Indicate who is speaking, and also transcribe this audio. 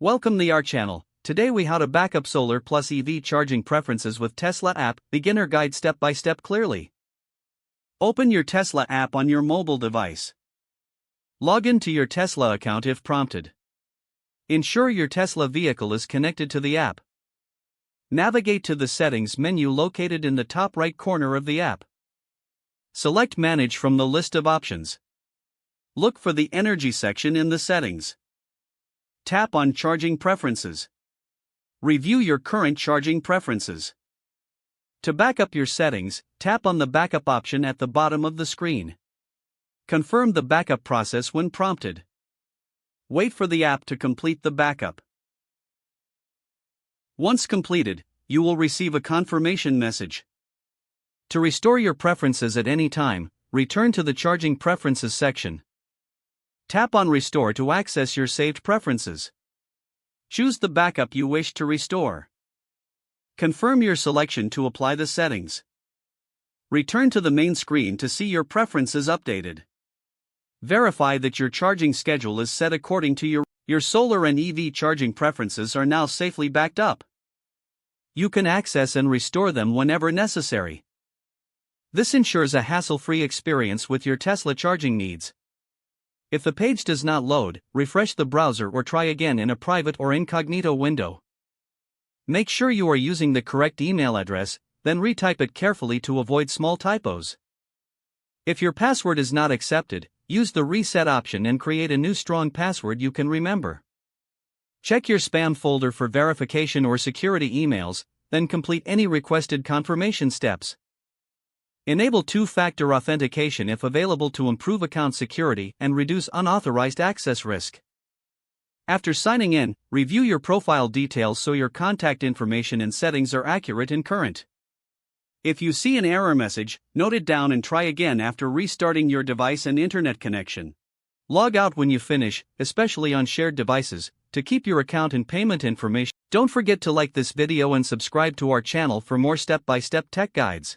Speaker 1: Welcome to our channel. Today we how to backup solar+EV charging preferences with Tesla app, beginner guide step by step clearly. Open your Tesla app on your mobile device. Log in to your Tesla account if prompted. Ensure your Tesla vehicle is connected to the app. Navigate to the settings menu located in the top right corner of the app. Select Manage from the list of options. Look for the Energy section in the settings. Tap on Charging Preferences. Review your current charging preferences. To back up your settings, tap on the backup option at the bottom of the screen. Confirm the backup process when prompted. Wait for the app to complete the backup. Once completed, you will receive a confirmation message. To restore your preferences at any time, return to the Charging Preferences section. Tap on Restore to access your saved preferences. Choose the backup you wish to restore. Confirm your selection to apply the settings. Return to the main screen to see your preferences updated. Verify that your charging schedule is set according to your solar and EV charging preferences are now safely backed up. You can access and restore them whenever necessary. This ensures a hassle-free experience with your Tesla charging needs. If the page does not load, refresh the browser or try again in a private or incognito window. Make sure you are using the correct email address, then retype it carefully to avoid small typos. If your password is not accepted, use the reset option and create a new strong password you can remember. Check your spam folder for verification or security emails, then complete any requested confirmation steps. Enable two-factor authentication if available to improve account security and reduce unauthorized access risk. After signing in, review your profile details so your contact information and settings are accurate and current. If you see an error message, note it down and try again after restarting your device and internet connection. Log out when you finish, especially on shared devices, to keep your account and payment information. Don't forget to like this video and subscribe to our channel for more step-by-step tech guides.